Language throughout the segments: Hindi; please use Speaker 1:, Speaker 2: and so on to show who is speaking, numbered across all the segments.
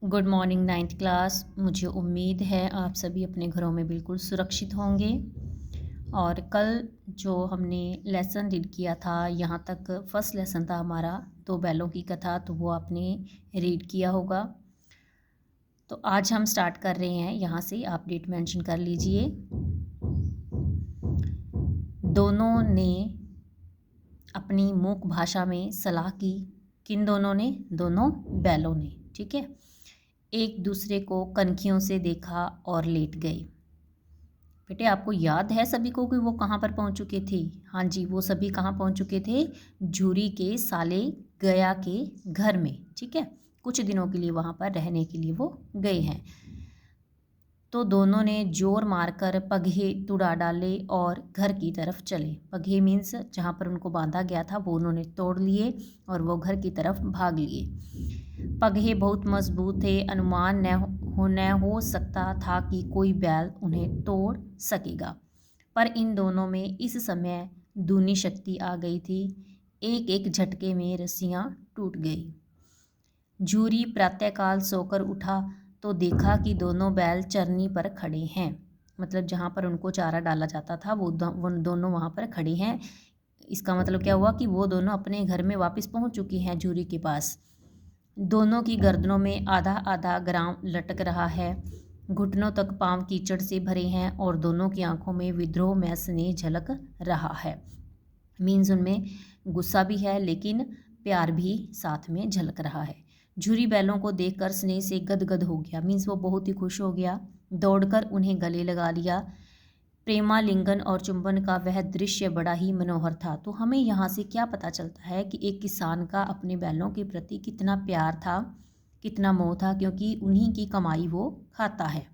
Speaker 1: Good morning ninth class. मुझे उम्मीद है आप सभी अपने घरों में बिल्कुल सुरक्षित होंगे। और कल जो हमने लेसन रीड किया था, यहाँ तक फर्स्ट लेसन था हमारा दो बैलों की कथा, तो वो आपने रीड किया होगा। तो आज हम स्टार्ट कर रहे हैं, यहाँ से आप डेट मेंशन कर लीजिए। दोनों ने अपनी मूक भाषा में सलाह की। किन दोनों ने? दोनों बैलों ने। ठीक है। एक दूसरे को कनखियों से देखा और लेट गए। बेटे आपको याद है सभी को कि वो कहाँ पर पहुँच चुके थे? हाँ जी, वो सभी कहाँ पहुँच चुके थे? झूरी के साले गया के घर में। ठीक है, कुछ दिनों के लिए वहाँ पर रहने के लिए वो गए हैं। तो दोनों ने जोर मारकर पगहे तुड़ा डाले और घर की तरफ चले। पगहे मीन्स जहाँ पर उनको बांधा गया था वो उन्होंने तोड़ लिए और वो घर की तरफ भाग लिए। पगहे बहुत मजबूत थे, अनुमान न हो सकता था कि कोई बैल उन्हें तोड़ सकेगा। पर इन दोनों में इस समय दूनी शक्ति आ गई थी। एक एक झटके में रस्सियाँ टूट गई। झूरी प्रातःकाल सोकर उठा तो देखा कि दोनों बैल चरनी पर खड़े हैं। मतलब जहाँ पर उनको चारा डाला जाता था वो दोनों वहाँ पर खड़े हैं। इसका मतलब क्या हुआ कि वो दोनों अपने घर में वापस पहुँच चुके हैं झूरी के पास। दोनों की गर्दनों में आधा आधा ग्राम लटक रहा है। घुटनों तक पांव कीचड़ से भरे हैं और दोनों की आंखों में विद्रोह में स्नेह झलक रहा है। मीन्स उनमें गुस्सा भी है लेकिन प्यार भी साथ में झलक रहा है। झूरी बैलों को देखकर स्नेह से गदगद हो गया। मीन्स वो बहुत ही खुश हो गया। दौड़कर उन्हें गले लगा लिया। प्रेमालिंगन और चुंबन का वह दृश्य बड़ा ही मनोहर था। तो हमें यहाँ से क्या पता चलता है कि एक किसान का अपने बैलों के प्रति कितना प्यार था, कितना मोह था, क्योंकि उन्हीं की कमाई वो खाता है।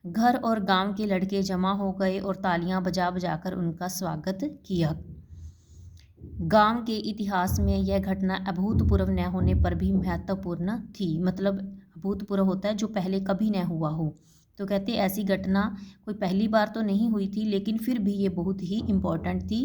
Speaker 1: घर और गांव के लड़के जमा हो गए और तालियां बजा बजाकर उनका स्वागत किया। गांव के इतिहास में यह घटना अभूतपूर्व न होने पर भी महत्वपूर्ण थी। मतलब अभूतपूर्व होता है जो पहले कभी न हुआ हो। तो कहते ऐसी घटना कोई पहली बार तो नहीं हुई थी लेकिन फिर भी ये बहुत ही इम्पोर्टेंट थी।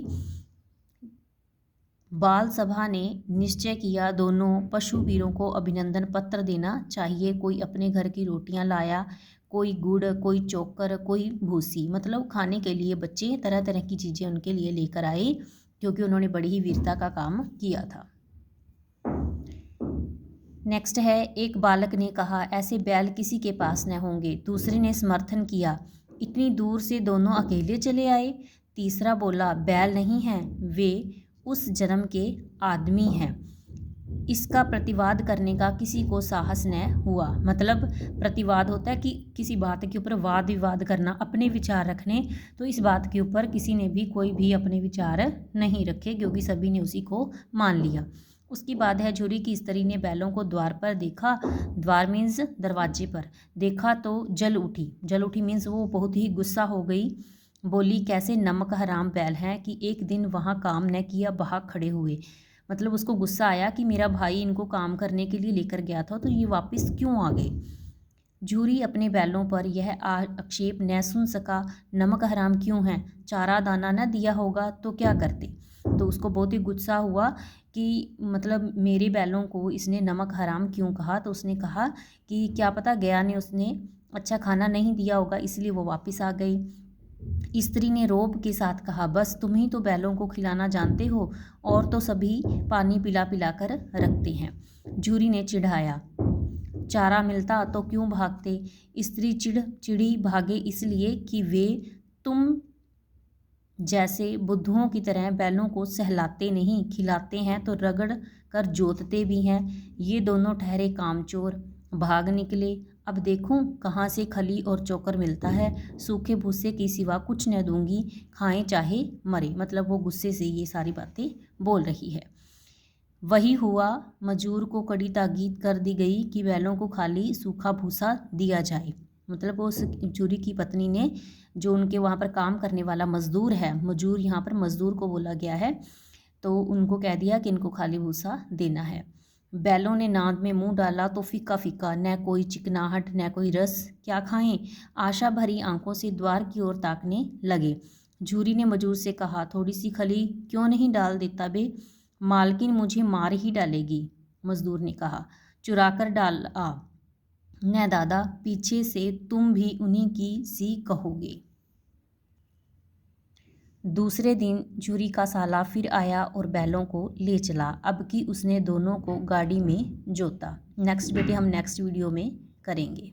Speaker 1: बाल सभा ने निश्चय किया दोनों पशुवीरों को अभिनंदन पत्र देना चाहिए। कोई अपने घर की रोटियां लाया, कोई गुड़, कोई चोकर, कोई भूसी। मतलब खाने के लिए बच्चे तरह तरह की चीज़ें उनके लिए लेकर आए क्योंकि उन्होंने बड़ी ही वीरता का काम किया था। नेक्स्ट है, एक बालक ने कहा ऐसे बैल किसी के पास न होंगे। दूसरे ने समर्थन किया, इतनी दूर से दोनों अकेले चले आए। तीसरा बोला, बैल नहीं हैं, वे उस जन्म के आदमी हैं। इसका प्रतिवाद करने का किसी को साहस न हुआ। मतलब प्रतिवाद होता है कि किसी बात के ऊपर वाद विवाद करना, अपने विचार रखने। तो इस बात के ऊपर किसी ने भी कोई भी अपने विचार नहीं रखे क्योंकि सभी ने उसी को मान लिया। उसके बाद है, झूरी की स्त्री ने बैलों को द्वार पर देखा। द्वार मीन्स दरवाजे पर देखा तो जल उठी। जल उठी मीन्स वो बहुत ही गुस्सा हो गई। बोली, कैसे नमक हराम बैल हैं कि एक दिन वहाँ काम न किया भाग खड़े हुए। मतलब उसको गुस्सा आया कि मेरा भाई इनको काम करने के लिए लेकर गया था तो ये वापस क्यों आ गए। झूरी अपने बैलों पर यह आक्षेप न सुन सका। नमक हराम क्यों हैं? चारा दाना न दिया होगा तो क्या करते। तो उसको बहुत ही गुस्सा हुआ कि मतलब मेरे बैलों को इसने नमक हराम क्यों कहा। तो उसने कहा कि क्या पता गया ने उसने अच्छा खाना नहीं दिया होगा इसलिए वो वापस आ गई। स्त्री ने रोब के साथ कहा, बस तुम ही तो बैलों को खिलाना जानते हो और तो सभी पानी पिला पिला कर रखते हैं। झूरी ने चिढ़ाया, चारा मिलता तो क्यों भागते। स्त्री चिड़ी भागे इसलिए कि वे तुम जैसे बुद्धुओं की तरह बैलों को सहलाते नहीं, खिलाते हैं तो रगड़ कर जोतते भी हैं। ये दोनों ठहरे कामचोर, भाग निकले। अब देखूं कहाँ से खली और चोकर मिलता है। सूखे भूसे की सिवा कुछ न दूंगी, खाएं चाहे मरे। मतलब वो गुस्से से ये सारी बातें बोल रही है। वही हुआ, मजूर को कड़ी ताकीद कर दी गई कि बैलों को खाली सूखा भूसा दिया जाए। मतलब उस झूरी की पत्नी ने, जो उनके वहाँ पर काम करने वाला मजदूर है, मजूर यहाँ पर मजदूर को बोला गया है, तो उनको कह दिया कि इनको खाली भूसा देना है। बैलों ने नाद में मुंह डाला तो फीका फीका, न कोई चिकनाहट न कोई रस। क्या खाएं। आशा भरी आंखों से द्वार की ओर ताकने लगे। झूरी ने मजूर से कहा, थोड़ी सी खली क्यों नहीं डाल देता बे। मालकिन मुझे मार ही डालेगी, मजदूर ने कहा। चुरा कर डाल आ। न दादा, पीछे से तुम भी उन्हीं की सी कहोगे। दूसरे दिन झूरी का साला फिर आया और बैलों को ले चला। अब की उसने दोनों को गाड़ी में जोता। नेक्स्ट बेटे हम नेक्स्ट वीडियो में करेंगे।